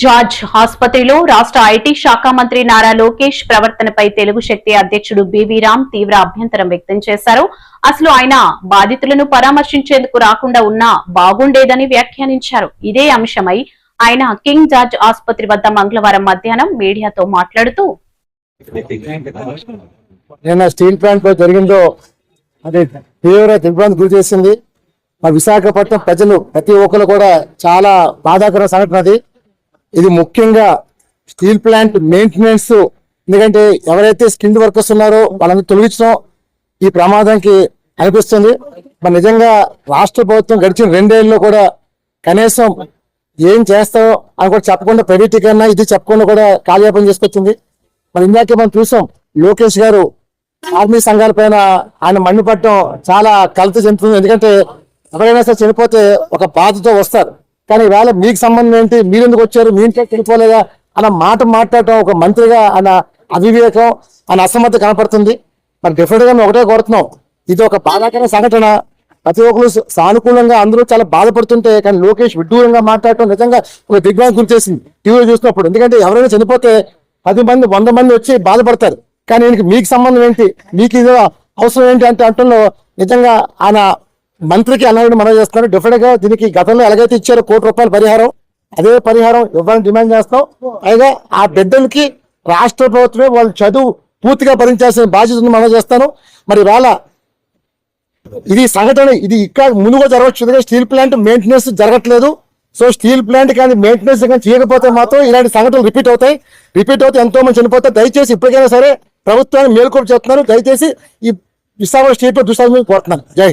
George ఆసుపత్రిలో రాష్ట్ర IT శాఖ మంత్రి నారా లోకేష్ ప్రవర్తనపై తెలుగు శక్తి అధ్యక్షుడు బివి రామ్ తీవ్ర అభ్యంతరం వ్యక్తం చేశారు. అసలు ఆయన బాధితులను పరామర్శించేందుకు రాకుండా ఉన్నా బాగుండేదని వ్యాఖ్యానించారు. ఇదే అంశమై ఆయన కింగ్ జార్జ్ ఆసుపత్రి వద్ద మంగళవారం మధ్యాహ్నం మీడియాతో మాట్లాడుతూ, నిన్న స్టీల్ ప్లాంట్ లో జరిగిందో అది తీవ్ర దిగ్భ్రాంతి గురి చేసింది. మా విశాఖపట్నం ప్రజలు ప్రతి ఒక్కరు కూడా చాలా బాధాకర సంఘటన అది. ఇది ముఖ్యంగా స్టీల్ ప్లాంట్ మెయింటెనెన్స్, ఎందుకంటే ఎవరైతే స్కిల్డ్ వర్కర్స్ ఉన్నారో వాళ్ళని తొలగించడం ఈ ప్రమాదానికి అనిపిస్తుంది. మరి నిజంగా రాష్ట్ర ప్రభుత్వం గడిచిన 2 ఏళ్ళలో కూడా కనీసం ఏం చేస్తామో అని కూడా చెప్పకుండా ప్రైవేటీకరణ ఇది చెప్పకుండా కూడా కాలయాపన చేసుకొచ్చింది. మరి ఇందాకే మనం చూసాం, లోకేష్ గారు ఆర్మీ సంఘాల పైన ఆయన మండిపడటం చాలా కలత చెందుతుంది. ఎందుకంటే ఎవరైనా సరే చనిపోతే ఒక బాధతో వస్తారు, కానీ ఈవేళ మీకు సంబంధం ఏంటి, మీరు ఎందుకు వచ్చారు, మీ ఇంట్లో చనిపోలేదా అన్న మాట మాట్లాడటం ఒక మంత్రిగా ఆయన అవివేకం, ఆయన అసమ్మతి కనపడుతుంది. మరి డెఫినెట్ గా మేము ఒకటే కోరుతున్నాం, ఇది ఒక బాధాకర సంఘటన. ప్రతి ఒక్కరు సానుకూలంగా అందరూ చాలా బాధపడుతుంటే కానీ లోకేష్ విడ్డూరంగా మాట్లాడటం నిజంగా ఒక దిగ్భ్రాంతి గురి చేసింది టీవీలో చూసినప్పుడు. ఎందుకంటే ఎవరైనా చనిపోతే 10 మంది 100 మంది వచ్చి బాధపడతారు, కానీ మీకు సంబంధం ఏంటి, మీకు ఇది అవసరం ఏంటి అంటే అంటంలో నిజంగా ఆయన మంత్రికి అన్నది మనం చేస్తున్నారు. డెఫినెట్ గా దీనికి గతంలో ఎలాగైతే ఇచ్చారో ₹1 కోటి పరిహారం, అదే పరిహారం ఇవ్వాలని డిమాండ్ చేస్తాం. పైగా ఆ బిడ్డలకి రాష్ట్ర ప్రభుత్వమే వాళ్ళ చదువు పూర్తిగా భరించాల్సిన బాధ్యతను మనం చేస్తాను. మరి వాళ్ళ ఇది సంఘటన ఇది ఇక్కడ ముందుగా జరగచ్చు. స్టీల్ ప్లాంట్ మెయింటెనెన్స్ జరగట్లేదు. సో స్టీల్ ప్లాంట్ కానీ మెయింటెనెన్స్ కానీ చేయకపోతే మాత్రం ఇలాంటి సంఘటనలు రిపీట్ అవుతాయి ఎంతో మంది చనిపోతారు. దయచేసి ఇప్పటికైనా సరే ప్రభుత్వాన్ని మేల్కొల్పు చేస్తున్నారు. దయచేసి ఈ విశాఖ స్టేట్ లో దుష్టాన్ని కోరుతున్నాను. జై హింద్.